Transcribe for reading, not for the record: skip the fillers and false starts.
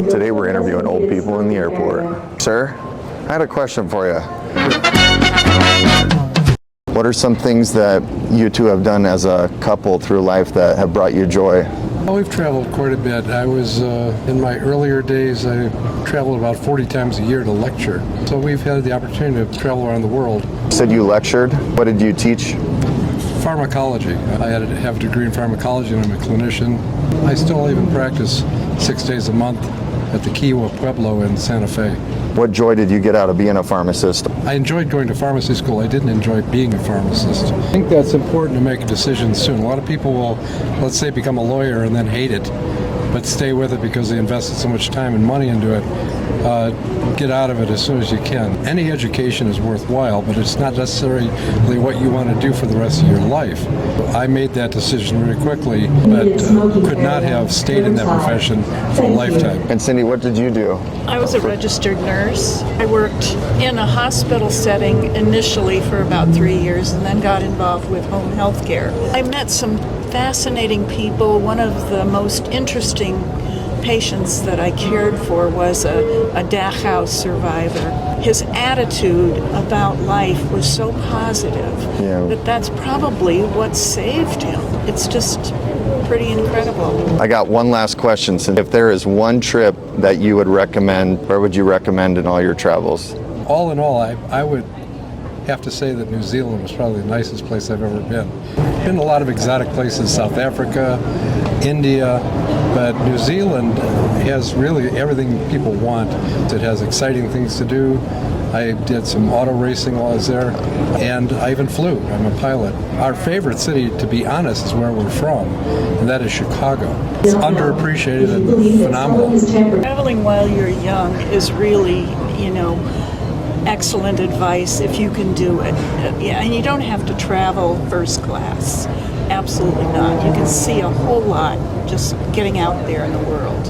Today we're interviewing old people in the airport. Sir, I had a question for you. What are some things that you two have done as a couple through life that have brought you joy? Well, we've traveled quite a bit. I was, in my earlier days, I traveled about 40 times a year to lecture. So we've had the opportunity to travel around the world. You said you lectured. What did you teach? Pharmacology. I have a degree in pharmacology and I'm a clinician. I still even practice 6 days a month at the Kiowa Pueblo in Santa Fe. What joy did you get out of being a pharmacist? I enjoyed going to pharmacy school. I didn't enjoy being a pharmacist. I think that's important to make a decision soon. A lot of people will, let's say, become a lawyer and then hate it, but stay with it because they invested so much time and money into it. Get out of it as soon as you can. Any education is worthwhile, but it's not necessarily what you want to do for the rest of your life. I made that decision very quickly, but could not have stayed in that profession for a lifetime. And Cindy, what did you do? I was a registered nurse. I worked in a hospital setting initially for about 3 years and then got involved with home health care. I met some fascinating people. One of the most interesting patients that I cared for was a Dachau survivor. His attitude about life was so positive that that's probably what saved him. It's just pretty incredible. I got one last question. So if there is one trip that you would recommend, where would you recommend in all your travels? All in all, I would have to say that New Zealand was probably the nicest place I've ever been. Been to a lot of exotic places, South Africa, India, but New Zealand has really everything people want. It has exciting things to do. I did some auto racing while I was there, and I even flew. I'm a pilot. Our favorite city, to be honest, is where we're from, and that is Chicago. It's underappreciated and phenomenal. Traveling while you're young is really, excellent advice if you can do it. And you don't have to travel first class. Absolutely not. You can see a whole lot just getting out there in the world.